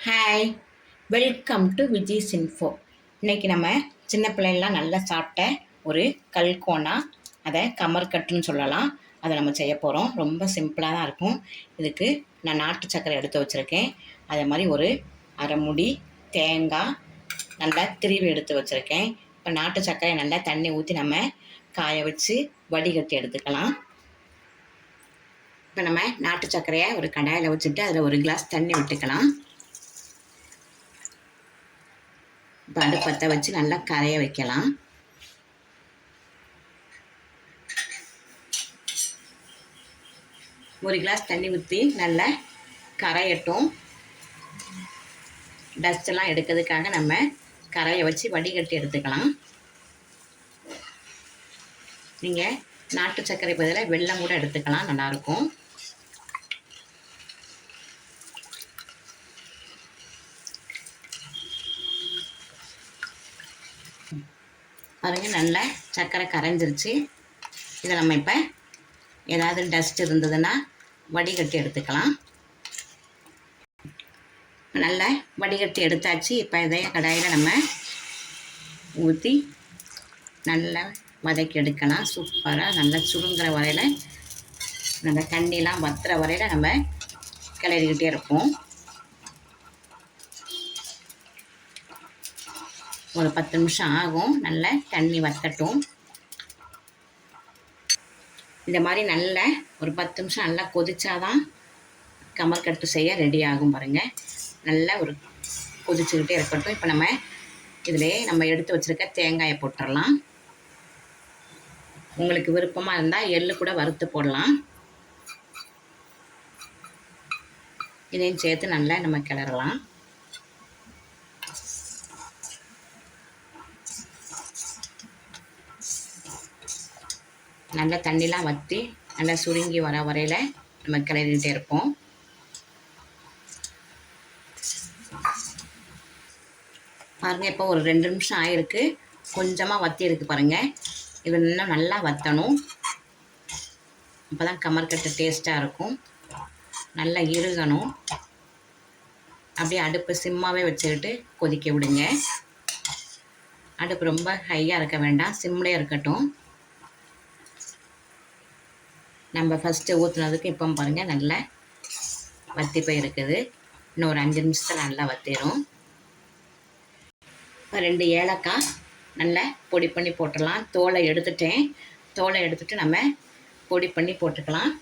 Hi, welcome to Vijay's info. இன்றைக்கி நம்ம சின்ன பிள்ளைங்களாம் நல்லா சாப்பிட்ட ஒரு கல்கோனா, அதை கமர்கட்டுன்னு சொல்லலாம். அதை நம்ம செய்ய போகிறோம். ரொம்ப சிம்பிளாக தான் இருக்கும். இதுக்கு நான் நாட்டு சர்க்கரை எடுத்து வச்சுருக்கேன். அதே மாதிரி ஒரு அரை முடி தேங்காய் நல்லா திருவி எடுத்து வச்சுருக்கேன். இப்போ நாட்டு சர்க்கரை நல்லா தண்ணி ஊற்றி நம்ம காய வச்சு வடிகட்டி எடுத்துக்கலாம். இப்போ நம்ம நாட்டு சர்க்கரையை ஒரு கடாயில் வச்சுட்டு அதில் ஒரு கிளாஸ் தண்ணி விட்டுக்கலாம். இப்போ அடுப்பத்தை வச்சு நல்லா கரைய வைக்கலாம். ஒரு கிளாஸ் தண்ணி ஊற்றி நல்லா கரையட்டும். டஸ்ட்டெல்லாம் எடுக்கிறதுக்காக நம்ம கரைய வச்சு வடிகட்டி எடுத்துக்கலாம். நீங்கள் நாட்டு சர்க்கரை பதிலாக வெல்லம் கூட எடுத்துக்கலாம், நல்லாயிருக்கும். பாருங்கள், நல்லா சர்க்கரை கரைஞ்சிருச்சு. இதை நம்ம இப்போ ஏதாவது டஸ்ட் இருந்ததுன்னா வடிகட்டி எடுத்துக்கலாம். நல்லா வடிகட்டி எடுத்தாச்சு. இப்போ இதை கடாயில் நம்ம ஊற்றி நல்லா வதக்கி எடுக்கலாம். சூப்பராக நல்லா சுருங்குற வரையில், நல்லா தண்ணிலாம் வத்துற வரையில் நம்ம கிளறிக்கிட்டே இருப்போம். ஒரு 10 நிமிஷம் ஆகும். நல்லா தண்ணி வத்தட்டும். இந்த மாதிரி நல்லா ஒரு 10 நிமிஷம் நல்லா கொதிச்சாதான் கமர்கட்டு செய்ய ரெடி ஆகும். பாருங்கள், நல்லா ஒரு கொதிச்சுக்கிட்டே இருக்கட்டும். இப்போ நம்ம இதிலே நம்ம எடுத்து வச்சுருக்க தேங்காயை போட்டுடலாம். உங்களுக்கு விருப்பமாக இருந்தால் எள்ளு கூட வறுத்து போடலாம். இதையும் சேர்த்து நல்லா நம்ம கிளறலாம். நல்லா தண்ணிலாம் வற்றி நல்லா சுருங்கி வர வரையில் நம்ம கிளறிக்கிட்டே இருப்போம். பாருங்கள், இப்போ ஒரு 2 நிமிஷம் ஆகிருக்கு. கொஞ்சமாக வற்றி இருக்குது பாருங்கள். இது இன்னும் நல்லா வற்றணும். அப்போ தான் கமர்கட்டு டேஸ்ட்டாக இருக்கும். நல்லா இறுகணும். அப்படியே அடுப்பு சிம்மாகவே வச்சுக்கிட்டு கொதிக்க விடுங்க. அடுப்பு ரொம்ப ஹையாக இருக்க வேண்டாம், சிம்லேயே இருக்கட்டும். நம்ம ஃபஸ்ட்டு ஊற்றுனதுக்கு இப்போ பாருங்கள் நல்லா வற்றி போயிருக்குது. இன்னும் ஒரு 5 நிமிஷத்தில் நல்லா வற்றிடும். இப்போ 2 ஏலக்காய் நல்லா பொடி பண்ணி போட்டுடலாம். தோலை எடுத்துட்டேன். தோலை எடுத்துகிட்டு நம்ம பொடி பண்ணி போட்டுக்கலாம்.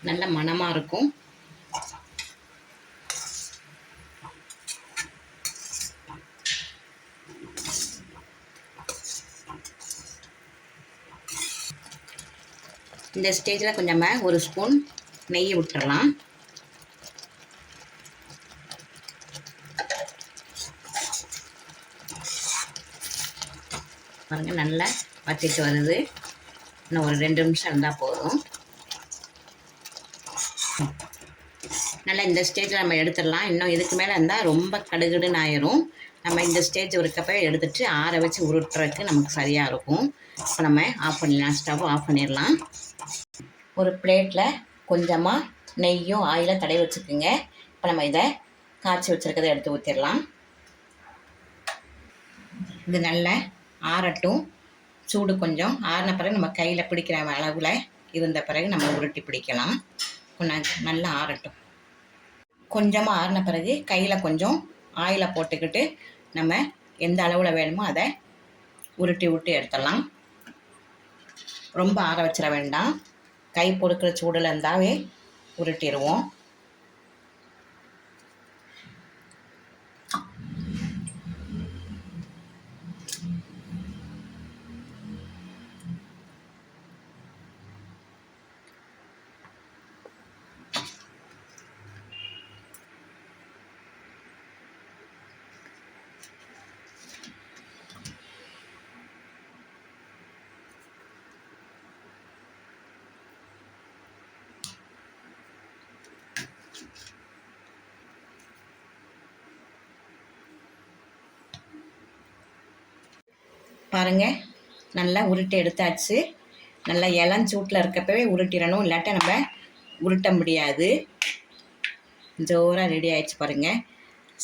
நல்ல மணமாக இருக்கும். இந்த ஸ்டேஜில் கொஞ்சம் ஒரு ஸ்பூன் நெய் விட்டுறலாம். பாருங்கள், நல்லா வற்றிட்டு வருது. இன்னும் ஒரு 2 நிமிஷம் இருந்தால் போதும். நல்லா இந்த ஸ்டேஜில் நம்ம எடுத்துடலாம். இன்னும் இதுக்கு மேலே இருந்தால் ரொம்ப கடுகுடுன்னு ஆயிரும். நம்ம இந்த ஸ்டேஜ் ஒரு கப்பை எடுத்துகிட்டு ஆற வச்சு உருட்டுறதுக்கு நமக்கு சரியாக இருக்கும். இப்போ நம்ம ஆஃப் பண்ணிடலாம். ஸ்டவ் ஆஃப் பண்ணிடலாம். ஒரு பிளேட்டில் கொஞ்சமாக நெய்யும் ஆயிலும் தடவி வச்சுக்கோங்க. இப்போ நம்ம இதை காய்ச்சி வச்சுருக்கதை எடுத்து ஊற்றிடலாம். இது நல்லா ஆறட்டும். சூடு கொஞ்சம் ஆறின பிறகு நம்ம கையில் பிடிக்கிற அளவில் இருந்த பிறகு நம்ம உருட்டி பிடிக்கலாம். கொஞ்சம் நல்லா ஆறட்டும். கொஞ்சமாக ஆறின பிறகு கையில் கொஞ்சம் ஆயிலை போட்டுக்கிட்டு நம்ம எந்த அளவில் வேணுமோ அதை உருட்டி விட்டு எடுத்துடலாம். ரொம்ப ஆற வச்சிட வேண்டாம். கை பொறுக்கிற சூடில் இருந்தாவே உருட்டிடுவோம். பாருங்கள், நல்லா உருட்டி எடுத்தாச்சு. நல்லா இளஞ்சூட்டில் இருக்கப்பவே உருட்டிடணும், இல்லாட்டா நம்ம உருட்ட முடியாது. ஜோராக ரெடி ஆகிடுச்சு பாருங்கள்.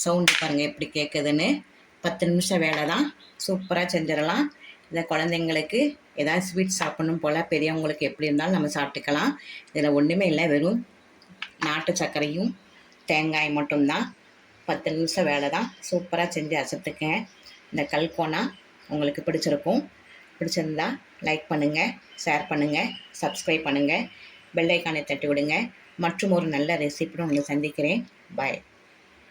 சவுண்டு பாருங்கள் எப்படி கேட்குதுன்னு. 10 நிமிஷம் வேலை தான், சூப்பராக செஞ்சிடலாம். இதை குழந்தைங்களுக்கு ஏதாவது ஸ்வீட் சாப்பிடணும் போல், பெரியவங்களுக்கு எப்படி இருந்தாலும் நம்ம சாப்பிட்டுக்கலாம். இதில் ஒன்றுமே இல்லை, வெறும் நாட்டு சர்க்கரையும் தேங்காய் மட்டும்தான். 10 நிமிஷம் வேலை தான், சூப்பராக செஞ்சு அசத்துக்க. இந்த கல்கோனா உங்களுக்கு பிடிச்சிருக்கும். பிடிச்சிருந்தா லைக் பண்ணுங்கள், ஷேர் பண்ணுங்கள், சப்ஸ்கிரைப் பண்ணுங்கள், பெல் ஐக்கானை தட்டி விடுங்க. மற்றும் ஒரு நல்ல ரெசிபியோடு உங்களை சந்திக்கிறேன். பாய்.